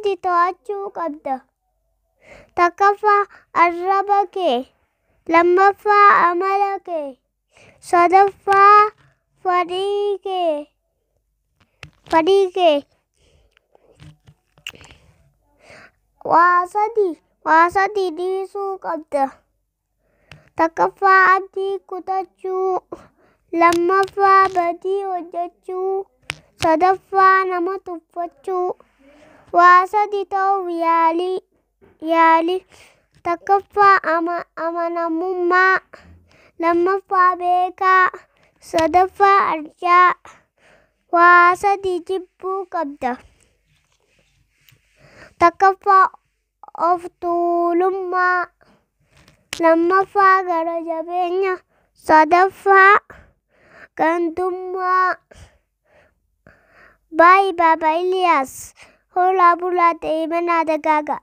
sadii to'achuu qabda. Takkaffaa arraba kee, lammaffaa amala kee, sadaffaa fedhii kee. Waa sadii dhiisuu qabda. Takkaffaa abdii kutachuu, lammaffaa badii hojjechuu, sadaffaa nama tuffachuu. Waa sadii ta'uuf yaali. Takkaffaa amanamummaa, lammaffaa beekaa, sadaffaa arjaa. Waa sadii jibbuu qabda. Takkaffaa of tuulummaa, lammaffaa gara jabeenya, sadaffaa gantummaa. Bye Baba Ilyas. Hola bulaa ta'e mana dagaagaa.